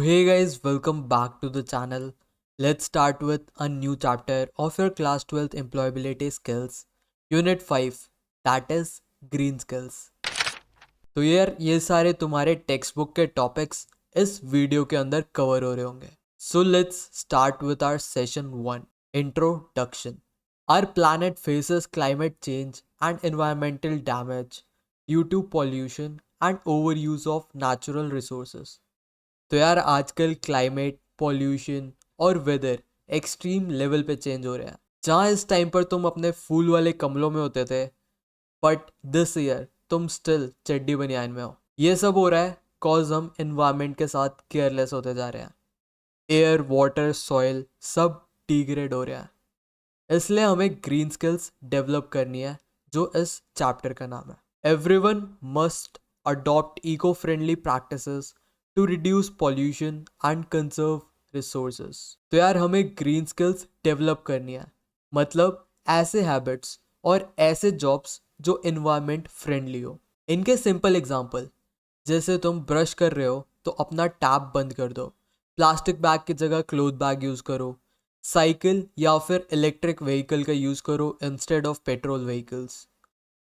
hey guys, welcome back to the channel. Let's start with a new chapter of your class 12th employability skills, unit 5, that is green skills. तो यार ये सारे तुम्हारे text book के topics इस video के अंदर cover हो रहे होंगे. So let's start with our session 1, introduction. Our planet faces climate change and environmental damage due to pollution and overuse of natural resources. तो यार आजकल क्लाइमेट पॉल्यूशन और वेदर एक्सट्रीम लेवल पे चेंज हो रहा है. जहाँ इस टाइम पर तुम अपने फूल वाले कमलों में होते थे, बट दिस ईयर तुम स्टिल चड्डी बनियान में हो. ये सब हो रहा है कॉज हम इन्वायरमेंट के साथ केयरलेस होते जा रहे हैं. एयर वाटर सॉइल सब डिग्रेड हो रहा है. इसलिए हमें ग्रीन स्किल्स डेवलप करनी है, जो इस चैप्टर का नाम है. Everyone must adopt eco friendly practices to reduce pollution and conserve resources. तो यार हमें ग्रीन स्किल्स डेवलप करनी है, मतलब ऐसे हैबिट्स और ऐसे जॉब्स जो इन्वायरमेंट फ्रेंडली हो. इनके सिंपल एग्जांपल, जैसे तुम ब्रश कर रहे हो तो अपना टैप बंद कर दो, प्लास्टिक बैग की जगह क्लोथ बैग यूज़ करो, साइकिल या फिर इलेक्ट्रिक व्हीकल का यूज़ करो instead of petrol vehicles.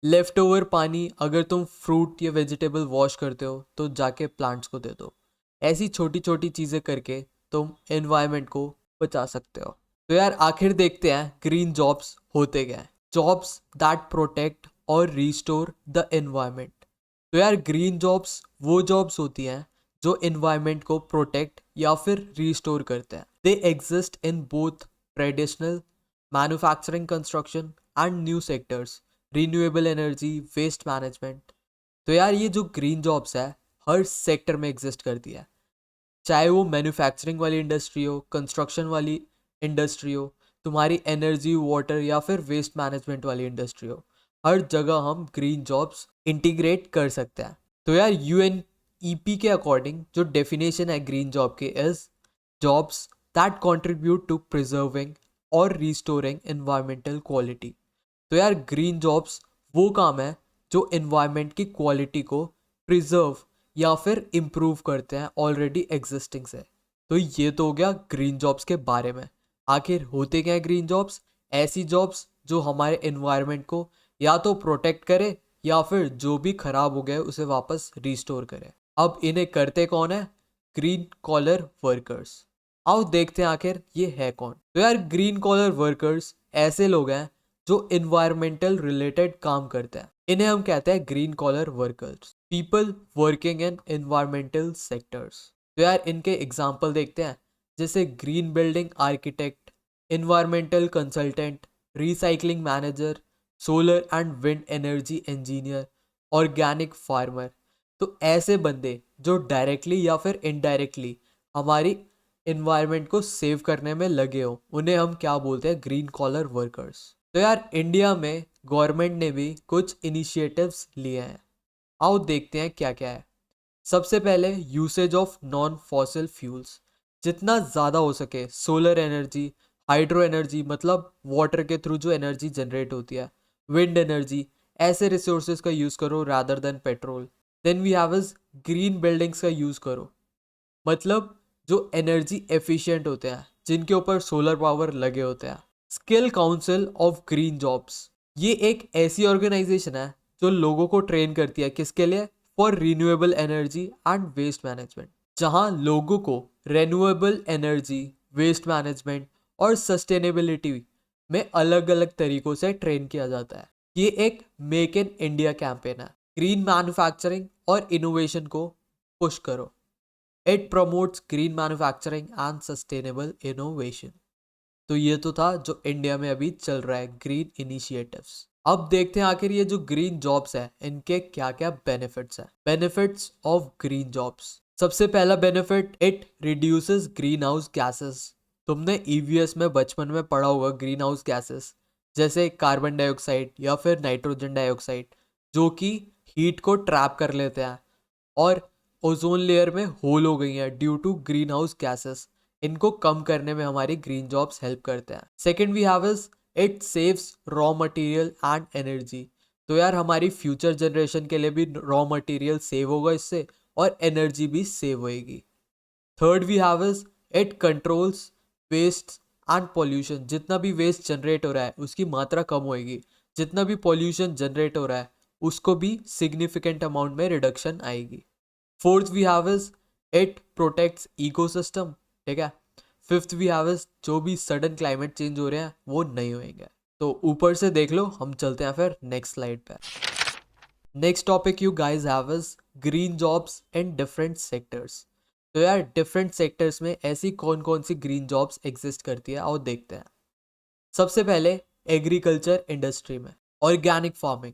Left over पानी अगर तुम फ्रूट या वेजिटेबल वॉश करते हो तो जाके प्लांट्स को दे दो. ऐसी छोटी छोटी चीज़ें करके तुम एनवायरनमेंट को बचा सकते हो. तो यार आखिर देखते हैं ग्रीन जॉब्स होते क्या हैं. जॉब्स दैट प्रोटेक्ट और रिस्टोर द एनवायरनमेंट. तो यार ग्रीन जॉब्स वो जॉब्स होती हैं जो एनवायरनमेंट को प्रोटेक्ट या फिर रिस्टोर करते हैं. They exist in both traditional manufacturing construction and new sectors, renewable energy, waste management. तो यार ये जो ग्रीन जॉब्स है हर सेक्टर में एग्जिस्ट करती है, चाहे वो मैन्युफैक्चरिंग वाली इंडस्ट्री हो, कंस्ट्रक्शन वाली इंडस्ट्री हो, तुम्हारी एनर्जी वाटर या फिर वेस्ट मैनेजमेंट वाली इंडस्ट्री हो. हर जगह हम ग्रीन जॉब्स इंटीग्रेट कर सकते हैं. तो यार यूएनईपी के अकॉर्डिंग जो डेफिनेशन है ग्रीन जॉब के is jobs that contribute to preserving और रिस्टोरिंग एनवायरमेंटल क्वालिटी. तो यार ग्रीन जॉब्स वो काम है जो एनवायरमेंट की क्वालिटी को प्रिजर्व या फिर इम्प्रूव करते हैं ऑलरेडी एग्जिस्टिंग से. तो ये तो हो गया ग्रीन जॉब्स के बारे में. आखिर होते क्या है ग्रीन जॉब्स? ऐसी जॉब्स जो हमारे एनवायरनमेंट को या तो प्रोटेक्ट करे या फिर जो भी खराब हो गया उसे वापस रिस्टोर करे. अब इन्हें करते कौन है? Green collar workers. आओ देखते हैं आखिर ये है कौन. तो यार ग्रीन कॉलर वर्कर्स ऐसे लोग हैं जो इन्वायरमेंटल रिलेटेड काम करते हैं. इन्हें हम कहते हैं green collar workers, people working in environmental sectors. तो यार इनके एग्जाम्पल देखते हैं, जैसे green building architect, environmental consultant, recycling manager, solar and wind energy engineer, organic farmer. तो ऐसे बंदे जो डायरेक्टली या फिर इनडायरेक्टली हमारी इन्वायरमेंट को सेव करने में लगे हो, उन्हें हम क्या बोलते हैं? Green collar workers. तो यार इंडिया में गवर्नमेंट ने भी कुछ इनिशिएटिव्स लिए हैं. आओ देखते हैं क्या क्या है. सबसे पहले usage of non fossil fuels. जितना ज़्यादा हो सके सोलर एनर्जी, हाइड्रो एनर्जी मतलब वाटर के थ्रू जो एनर्जी जनरेट होती है, विंड एनर्जी, ऐसे रिसोर्सेज का यूज़ करो rather than petrol. Then we have is green buildings का यूज़ करो, मतलब जो एनर्जी एफिशिएंट होते हैं, जिनके ऊपर सोलर पावर लगे होते हैं. Skill council of green jobs, ये एक ऐसी ऑर्गेनाइजेशन है जो लोगों को ट्रेन करती है किसके लिए? For renewable energy and waste management. जहां लोगों को रिन्यूएबल एनर्जी, वेस्ट मैनेजमेंट और सस्टेनेबिलिटी में अलग अलग तरीकों से ट्रेन किया जाता है. ये एक मेक इन इंडिया कैंपेन है. ग्रीन मैन्युफैक्चरिंग और इनोवेशन को पुश करो. It promotes green manufacturing and sustainable innovation. तो ये तो था जो इंडिया में अभी चल रहा है ग्रीन इनिशिएटिव्स. अब देखते हैं आखिर ये जो ग्रीन जॉब्स है इनके क्या क्या बेनिफिट्स हैं. Benefits of green jobs. सबसे पहला benefit, it reduces green house gases. तुमने ईवीएस में बचपन में पढ़ा होगा ग्रीन हाउस गैसेस, जैसे कार्बन डाइऑक्साइड या फिर नाइट्रोजन डाइऑक्साइड, जो कि हीट को ट्रैप कर लेते हैं और ओजोन लेयर में होल हो गई हैं due to green house gases. इनको कम करने में हमारी ग्रीन जॉब्स हेल्प करते हैं. Second we have is it saves raw material and energy. तो यार हमारी फ्यूचर जनरेशन के लिए भी रॉ मटेरियल सेव होगा इससे और एनर्जी भी सेव होएगी. Third we have is it controls waste and pollution. जितना भी वेस्ट जनरेट हो रहा है उसकी मात्रा कम होएगी, जितना भी पॉल्यूशन जनरेट हो रहा है उसको भी सिग्निफिकेंट अमाउंट में रिडक्शन आएगी। Fourth we have is it protects ecosystem, ठीक है। फिफ्थ वी हैव इज जो भी सडन क्लाइमेट चेंज हो रहे हैं वो नहीं होएंगे। तो ऊपर से देख लो, हम चलते हैं फिर नेक्स्ट स्लाइड पे। Next topic you guys have is green jobs in different sectors. तो यार डिफरेंट सेक्टर्स में ऐसी कौन कौन सी ग्रीन जॉब्स एग्जिस्ट करती है, आओ देखते हैं। सबसे पहले एग्रीकल्चर इंडस्ट्री में organic farming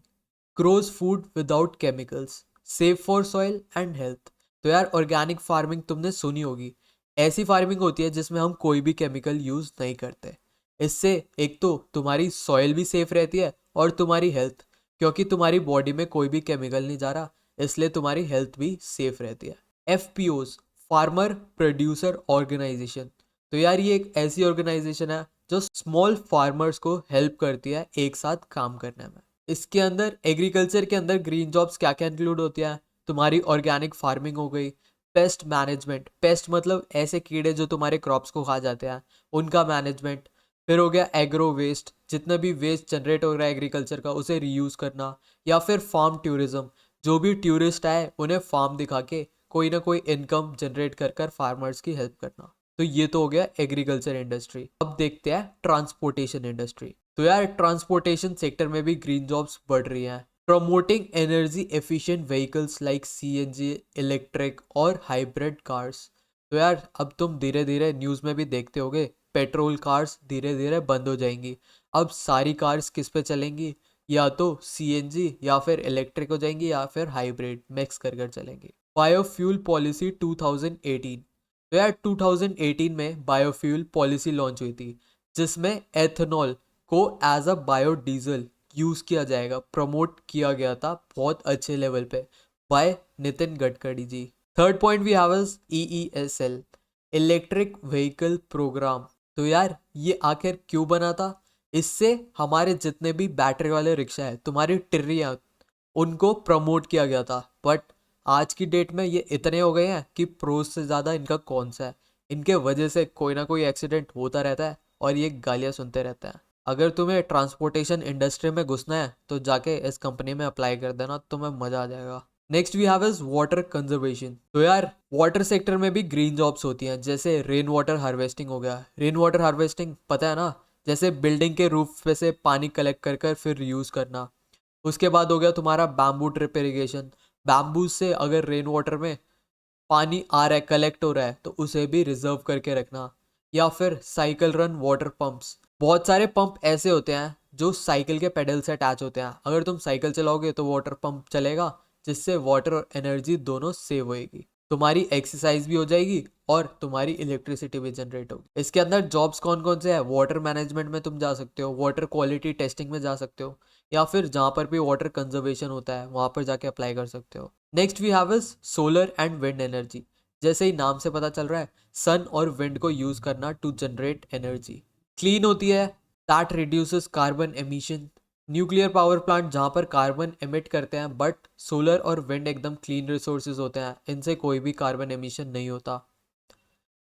grows food without chemicals, safe for soil and health. तो यार ऑर्गेनिक फार्मिंग तुमने सुनी होगी, ऐसी फार्मिंग होती है जिसमें हम कोई भी केमिकल यूज नहीं करते। इससे एक तो तुम्हारी सॉइल भी सेफ रहती है और तुम्हारी हेल्थ, क्योंकि तुम्हारी बॉडी में कोई भी केमिकल नहीं जा रहा, इसलिए तुम्हारी हेल्थ भी सेफ रहती है। FPOs farmer producer organisation. तो यार ये एक ऐसी ऑर्गेनाइजेशन है जो स्मॉल फार्मर्स को हेल्प करती है एक साथ काम करने में। इसके अंदर एग्रीकल्चर के अंदर ग्रीन जॉब्स क्या क्या इंक्लूड होती हैं, तुम्हारी ऑर्गेनिक फार्मिंग हो गई, पेस्ट मैनेजमेंट, पेस्ट मतलब ऐसे कीड़े जो तुम्हारे क्रॉप्स को खा जाते हैं, उनका मैनेजमेंट। फिर हो गया एग्रो वेस्ट, जितना भी वेस्ट जनरेट हो रहा है एग्रीकल्चर का उसे रीयूज करना। या फिर फार्म टूरिज्म, जो भी टूरिस्ट आए उन्हें फार्म दिखा के कोई ना कोई इनकम जनरेट कर कर फार्मर्स की हेल्प करना। तो ये तो हो गया एग्रीकल्चर इंडस्ट्री। अब देखते हैं ट्रांसपोर्टेशन इंडस्ट्री। तो यार ट्रांसपोर्टेशन सेक्टर में भी ग्रीन जॉब्स बढ़ रही हैं। Promoting energy efficient vehicles like CNG, electric और हाइब्रिड कार्स। तो यार अब तुम धीरे धीरे न्यूज़ में भी देखते होगे पेट्रोल कार्स धीरे धीरे बंद हो जाएंगी। अब सारी कार्स किस पे चलेंगी, या तो सीएनजी या फिर इलेक्ट्रिक हो जाएंगी या फिर हाइब्रिड मिक्स कर कर चलेंगी। Biofuel policy 2018। तो यार 2018 में बायोफ्यूल पॉलिसी लॉन्च हुई थी जिसमें एथेनॉल को एज अ बायोडीजल यूज किया जाएगा, प्रमोट किया गया था बहुत अच्छे लेवल पे by Nitin Gadkari ji. Third point we have is EESL electric vehicle programme. तो यार ये आखिर क्यों बना था, इससे हमारे जितने भी बैटरी वाले रिक्शा है, तुम्हारी टिर्रियाँ, उनको प्रमोट किया गया था। बट आज की डेट में ये इतने हो गए हैं कि प्रोज से ज़्यादा इनका कौन सा है। इनके वजह से कोई ना कोई एक्सीडेंट होता रहता है और ये गालियाँ सुनते रहते हैं। अगर तुम्हें ट्रांसपोर्टेशन इंडस्ट्री में घुसना है तो जाके इस कंपनी में अप्लाई कर देना, तुम्हें मज़ा आ जाएगा। Next we have is water conservation. तो यार वाटर सेक्टर में भी ग्रीन जॉब्स होती हैं, जैसे रेन वाटर हार्वेस्टिंग हो गया। रेन वाटर हार्वेस्टिंग पता है ना, जैसे बिल्डिंग के रूफ पे से पानी कलेक्ट कर कर फिर यूज़ करना। उसके बाद हो गया तुम्हारा बैम्बू ड्रिप इरिगेशन। बैम्बू से अगर रेन वाटर में पानी आ रहा है, कलेक्ट हो रहा है, तो उसे भी रिजर्व करके रखना। या फिर साइकिल रन वाटर पंप्स। बहुत सारे पंप ऐसे होते हैं जो साइकिल के पेडल से अटैच होते हैं। अगर तुम साइकिल चलाओगे तो वाटर पंप चलेगा, जिससे वाटर और एनर्जी दोनों सेव होएगी, तुम्हारी एक्सरसाइज भी हो जाएगी और तुम्हारी इलेक्ट्रिसिटी भी जनरेट होगी। इसके अंदर जॉब्स कौन कौन से हैं, वाटर मैनेजमेंट में तुम जा सकते हो, वाटर क्वालिटी टेस्टिंग में जा सकते हो, या फिर जहाँ पर भी वाटर कंजर्वेशन होता है वहाँ पर जाके अप्लाई कर सकते हो। Next we have is solar and wind energy. जैसे ही नाम से पता चल रहा है, सन और विंड को यूज करना टू जनरेट एनर्जी। क्लीन होती है, that reduces carbon emission. Nuclear power plant जहाँ पर कार्बन एमिट करते हैं, बट सोलर और विंड एकदम क्लीन रिसोर्सेज होते हैं, इनसे कोई भी कार्बन एमिशन नहीं होता।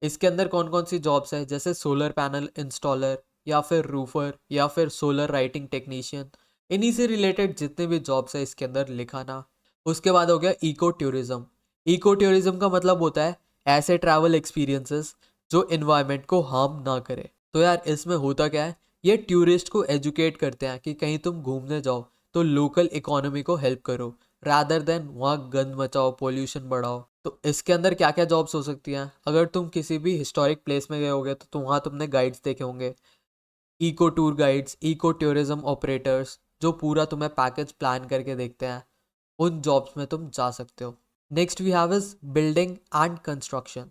इसके अंदर कौन कौन सी जॉब्स है, जैसे सोलर पैनल इंस्टॉलर, या फिर रूफर, या फिर सोलर राइटिंग टेक्नीशियन। इन्हीं से रिलेटेड जितने भी जॉब्स है इसके अंदर लिखाना। उसके बाद हो गया इको टूरिज्म। इको टूरिज्म का मतलब होता है ऐसे ट्रैवल एक्सपीरियंसेस जो इन्वायरमेंट को हार्म ना करे। तो यार इसमें होता क्या है, ये टूरिस्ट को एजुकेट करते हैं कि कहीं तुम घूमने जाओ तो लोकल इकोनॉमी को हेल्प करो, रादर देन वहाँ गंद मचाओ, पोल्यूशन बढ़ाओ। तो इसके अंदर क्या क्या जॉब्स हो सकती हैं, अगर तुम किसी भी हिस्टोरिक प्लेस में गए होगे तो वहाँ तुमने गाइड्स देखे होंगे, eco tour guides, eco tourism operators, जो पूरा तुम्हें पैकेज प्लान करके देखते हैं, उन जॉब्स में तुम जा सकते हो। Next we have is building and construction.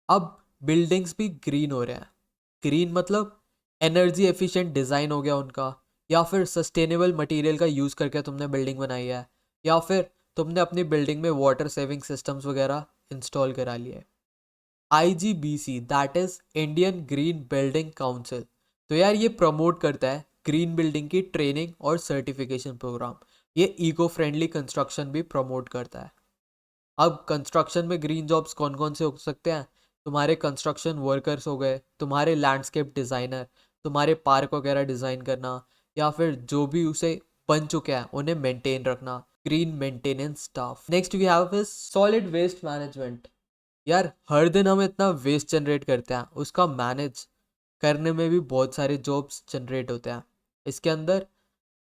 अब बिल्डिंग्स भी ग्रीन हो रहे हैं। ग्रीन मतलब एनर्जी एफिशिएंट डिज़ाइन हो गया उनका, या फिर सस्टेनेबल मटेरियल का यूज़ करके तुमने बिल्डिंग बनाई है, या फिर तुमने अपनी बिल्डिंग में वाटर सेविंग सिस्टम्स वगैरह इंस्टॉल करा लिए। IGBC that is Indian green building council. तो यार ये प्रमोट करता है ग्रीन बिल्डिंग की ट्रेनिंग और सर्टिफिकेशन प्रोग्राम। ये इको फ्रेंडली कंस्ट्रक्शन भी प्रमोट करता है। अब कंस्ट्रक्शन में ग्रीन जॉब्स कौन कौन से हो सकते हैं, तुम्हारे कंस्ट्रक्शन वर्कर्स हो गए, तुम्हारे लैंडस्केप डिज़ाइनर, तुम्हारे पार्क वगैरह डिज़ाइन करना, या फिर जो भी उसे बन चुके हैं उन्हें मेंटेन रखना, green maintenance staff. Next we have is solid waste management. यार हर दिन हम इतना वेस्ट जनरेट करते हैं, उसका मैनेज करने में भी बहुत सारे जॉब्स जनरेट होते हैं। इसके अंदर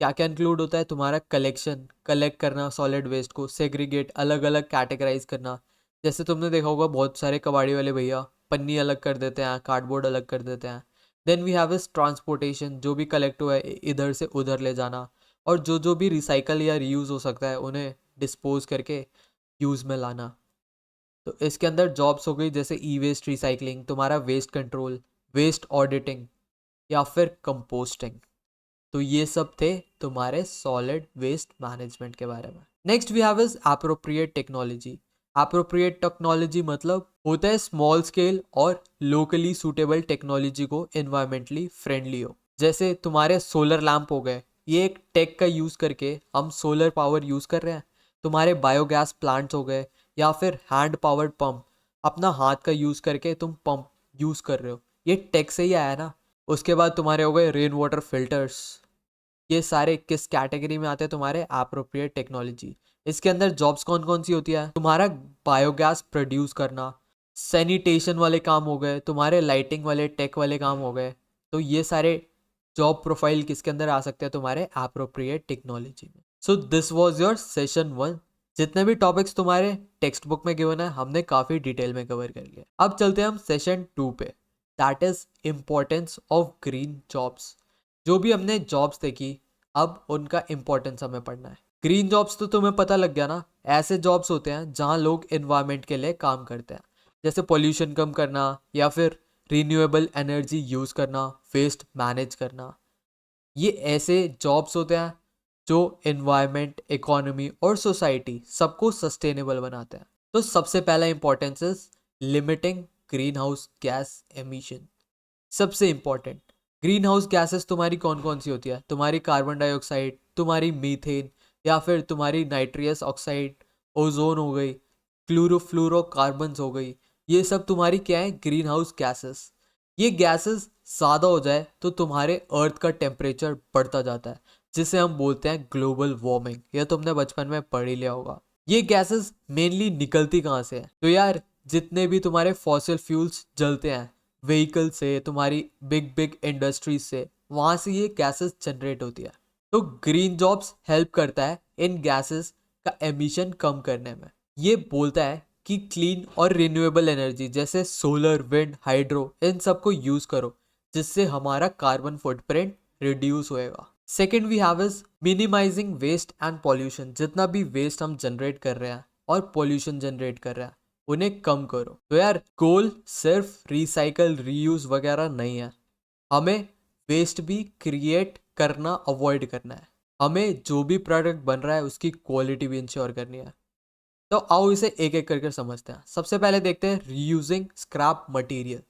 क्या क्या इंक्लूड होता है? तुम्हारा कलेक्ट करना सॉलिड वेस्ट को, सेग्रीगेट, अलग अलग कैटेगराइज करना। जैसे तुमने देखा होगा बहुत सारे कबाड़ी वाले भैया पन्नी अलग कर देते हैं, कार्डबोर्ड अलग कर देते हैं। Then we have is transportation, जो भी कलेक्ट हुआ है इधर से उधर ले जाना, और जो भी रिसाइकल या रीयूज़ हो सकता है उन्हें डिस्पोज करके यूज़ में लाना। तो इसके अंदर जॉब्स हो गई जैसे ई वेस्ट रिसाइकलिंग, तुम्हारा वेस्ट कंट्रोल, वेस्ट ऑडिटिंग, या फिर कंपोस्टिंग। तो ये सब थे तुम्हारे सॉलिड वेस्ट मैनेजमेंट के बारे में। Next we have is appropriate technology. Appropriate technology मतलब होता है स्मॉल स्केल और लोकली सूटेबल टेक्नोलॉजी को एनवायरमेंटली फ्रेंडली हो। जैसे तुम्हारे सोलर लैंप हो गए, ये एक टेक का यूज़ करके हम सोलर पावर यूज़ कर रहे हैं। तुम्हारे बायोगैस प्लांट्स हो गए, या फिर हैंड पावर्ड पंप, अपना हाथ का यूज़ करके तुम पंप यूज़ कर रहे हो, ये टेक से ही आया ना। उसके बाद तुम्हारे हो गए रेन वाटर फिल्टर्स। ये सारे किस कैटेगरी में आते हैं? तुम्हारे एप्रोप्रिएट टेक्नोलॉजी। इसके अंदर जॉब्स कौन कौन सी होती है? तुम्हारा बायोगैस प्रोड्यूस करना, सैनिटेशन वाले काम हो गए, तुम्हारे लाइटिंग वाले टेक वाले काम हो गए। तो ये सारे जॉब प्रोफाइल किसके अंदर आ सकते हैं? तुम्हारे एप्रोप्रिएट टेक्नोलॉजी में। So this was your session 1। जितने भी टॉपिक्स तुम्हारे टेक्स्ट बुक में गिवन है हमने काफ़ी डिटेल में कवर कर लिया। अब चलते हैं हम सेशन 2 पे, that is importance of green jobs. जो भी हमने जॉब्स देखी, अब उनका इम्पोर्टेंस हमें पढ़ना है। ग्रीन जॉब्स तो तुम्हें पता लग गया ना, ऐसे जॉब्स होते हैं जहाँ लोग एनवायरनमेंट के लिए काम करते हैं, जैसे पोल्यूशन कम करना, या फिर रिन्यूएबल एनर्जी यूज़ करना, वेस्ट मैनेज करना। ये ऐसे जॉब्स होते हैं जो एनवायरनमेंट, इकोनॉमी और सोसाइटी सबको सस्टेनेबल बनाते हैं। तो सबसे पहला importance is limiting green house gas emission. सबसे इंपॉर्टेंट, ग्रीन हाउस गैसेस तुम्हारी कौन कौन सी होती है? तुम्हारी कार्बन डाइऑक्साइड, तुम्हारी मीथेन, या फिर तुम्हारी नाइट्रियस ऑक्साइड, ओजोन हो गई, क्लोरोफ्लोरोकार्बन्स हो गई। ये सब तुम्हारी क्या है? Green house gases. ये गैसेस ज़्यादा हो जाए तो तुम्हारे अर्थ का टेम्परेचर बढ़ता जाता है, जिसे हम बोलते हैं ग्लोबल वार्मिंग। यह तुमने बचपन में पढ़ ही लिया होगा। ये गैसेस मेनली निकलती कहाँ से है? तो यार जितने भी तुम्हारे फॉसिल फ्यूल्स जलते हैं, व्हीकल से, तुम्हारी बिग बिग इंडस्ट्रीज से, वहाँ से ये गैसेस जनरेट होती है। तो ग्रीन जॉब्स हेल्प करता है इन गैसेस का एमिशन कम करने में। ये बोलता है कि क्लीन और रिन्यूएबल एनर्जी जैसे सोलर, विंड, हाइड्रो, इन सबको यूज़ करो, जिससे हमारा कार्बन फुटप्रिंट रिड्यूस होएगा। Second we have is minimising waste and pollution. जितना भी वेस्ट हम जनरेट कर रहे हैं और पॉल्यूशन जनरेट कर रहे हैं उन्हें कम करो। तो यार गोल सिर्फ रिसाइकल, रीयूज वगैरह नहीं है, हमें वेस्ट भी क्रिएट करना अवॉइड करना है। हमें जो भी प्रोडक्ट बन रहा है उसकी क्वालिटी भी इंश्योर करनी है। तो आओ इसे एक एक करके समझते हैं। सबसे पहले देखते हैं reusing scrap material.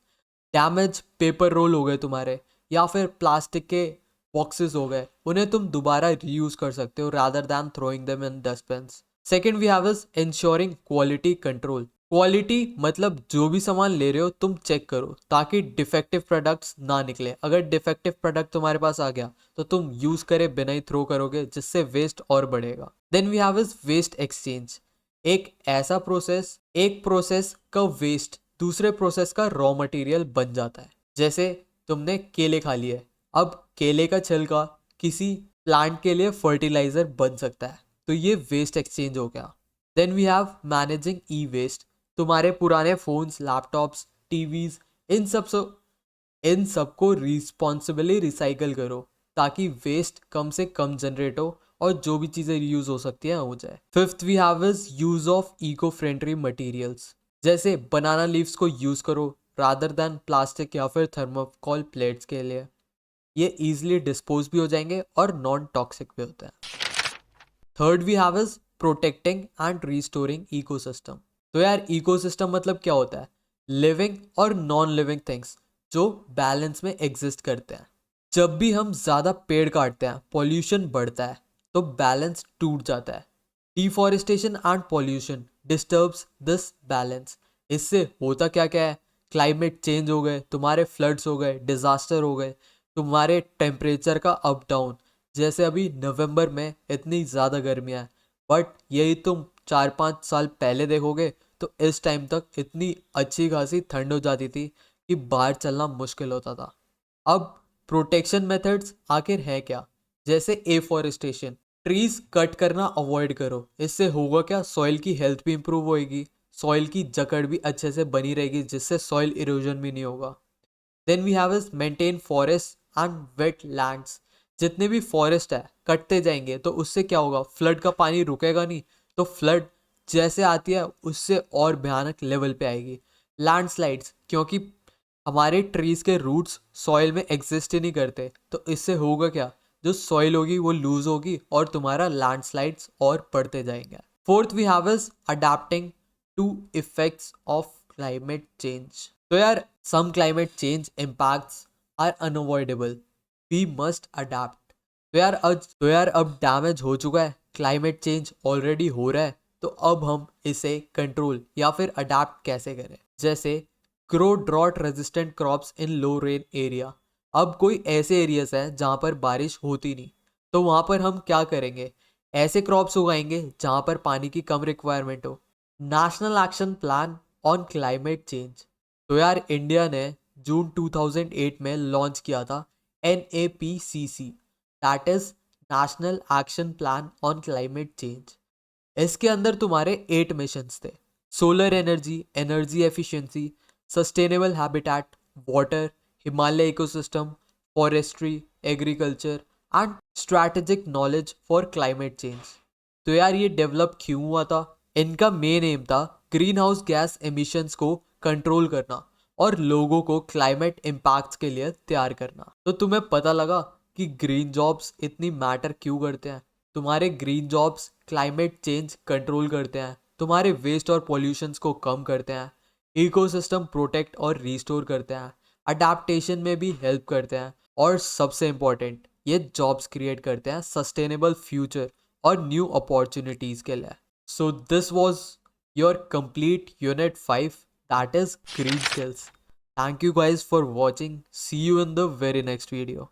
Damage paper roll हो गए तुम्हारे, या फिर प्लास्टिक के बॉक्सेस हो गए, उन्हें तुम दोबारा रीयूज कर सकते हो rather than throwing them in dustbins. Second we have is ensuring quality control. Quality मतलब जो भी सामान ले रहे हो तुम चेक करो ताकि डिफेक्टिव प्रोडक्ट्स ना निकले। अगर डिफेक्टिव प्रोडक्ट तुम्हारे पास आ गया तो तुम यूज करे बिना ही थ्रो करोगे, जिससे वेस्ट और बढ़ेगा। Then we have is waste exchange. एक ऐसा प्रोसेस, एक प्रोसेस का वेस्ट दूसरे प्रोसेस का रॉ मटेरियल बन जाता है। जैसे तुमने केले खा लिए, अब केले का छिलका किसी प्लांट के लिए फर्टिलाइजर बन सकता है, तो ये वेस्ट एक्सचेंज हो गया। Then we have managing e waste. तुम्हारे पुराने फोन्स, लैपटॉप्स, टीवीज, इन सबको रिस्पॉन्सिबली रिसाइकल करो ताकि वेस्ट कम से कम जनरेट हो और जो भी चीज़ें यूज हो सकती हैं हो जाए। Fifth we have is use of eco friendly materials. जैसे बनाना लीव्स को यूज करो रादर दैन प्लास्टिक या फिर थर्मोकॉल प्लेट्स के लिए। ये इजीली डिस्पोज भी हो जाएंगे और नॉन टॉक्सिक भी होते हैं। Third we have is protecting and restoring ecosystem. तो यार इकोसिस्टम मतलब क्या होता है? लिविंग और नॉन लिविंग थिंग्स जो बैलेंस में एग्जिस्ट करते हैं। जब भी हम ज़्यादा पेड़ काटते हैं पॉल्यूशन बढ़ता है, तो बैलेंस टूट जाता है। Deforestation and pollution disturbs this balance. इससे होता क्या क्या है क्लाइमेट चेंज हो गए, तुम्हारे फ्लड्स हो गए, डिजास्टर हो गए, तुम्हारे टेम्परेचर का अप डाउन। जैसे अभी नवंबर में इतनी ज़्यादा गर्मियाँ है, बट यही तुम 4-5 साल पहले देखोगे तो इस टाइम तक इतनी अच्छी खासी ठंड हो जाती थी कि बाहर चलना मुश्किल होता था। अब प्रोटेक्शन मेथड्स आखिर है क्या? जैसे एफॉरेस्टेशन, ट्रीज कट करना अवॉइड करो। इससे होगा क्या, सॉइल की हेल्थ भी इंप्रूव होएगी, सॉइल की जकड़ भी अच्छे से बनी रहेगी, जिससे सॉइल इरोजन भी नहीं होगा। Then we have is maintain forest and wet lands. जितने भी फॉरेस्ट है कटते जाएंगे तो उससे क्या होगा, फ्लड का पानी रुकेगा नहीं, तो फ्लड जैसे आती है उससे और भयानक लेवल पे आएगी। लैंडस्लाइड्स, क्योंकि हमारे ट्रीज के रूट्स सॉइल में एग्जिस्ट ही नहीं करते, तो इससे होगा क्या, जो सॉइल होगी वो लूज होगी और तुम्हारा लैंडस्लाइड्स और बढ़ते जाएंगे। Fourth we have is adapting to effects of climate change. तो यार some climate change impacts are unavoidable, we must adapt. तो यार अब डैमेज हो चुका है, क्लाइमेट चेंज ऑलरेडी हो रहा है, तो अब हम इसे कंट्रोल या फिर अडेप्ट कैसे करें? जैसे grow drought resistant crops in low rain area. अब कोई ऐसे एरियाज हैं जहाँ पर बारिश होती नहीं, तो वहाँ पर हम क्या करेंगे, ऐसे क्रॉप्स उगाएंगे जहाँ पर पानी की कम रिक्वायरमेंट हो। National action plan on climate change. तो यार इंडिया ने जून 2008 में लॉन्च किया था NAPCC, that is national action plan on climate change. इसके अंदर तुम्हारे 8 मिशंस थे: solar energy, energy efficiency, sustainable habitat, water, Himalaya ecosystem, forestry, agriculture and strategic knowledge for climate change. तो यार ये डेवलप क्यों हुआ था? इनका मेन एम था ग्रीन हाउस गैस एमिशंस को कंट्रोल करना और लोगों को क्लाइमेट इम्पैक्ट्स के लिए तैयार करना। तो तुम्हें पता लगा कि ग्रीन जॉब्स इतनी मैटर क्यों करते हैं। तुम्हारे green jobs climate change control करते हैं, तुम्हारे वेस्ट और पॉल्यूशंस को कम करते हैं, इकोसिस्टम प्रोटेक्ट और रिस्टोर करते हैं, अडेप्टेशन में भी हेल्प करते हैं, और सबसे इम्पोर्टेंट ये जॉब्स क्रिएट करते हैं सस्टेनेबल फ्यूचर और न्यू अपॉर्चुनिटीज के लिए। So this was your complete unit 5, that is green skills. Thank you guys for watching. See you in the very next video.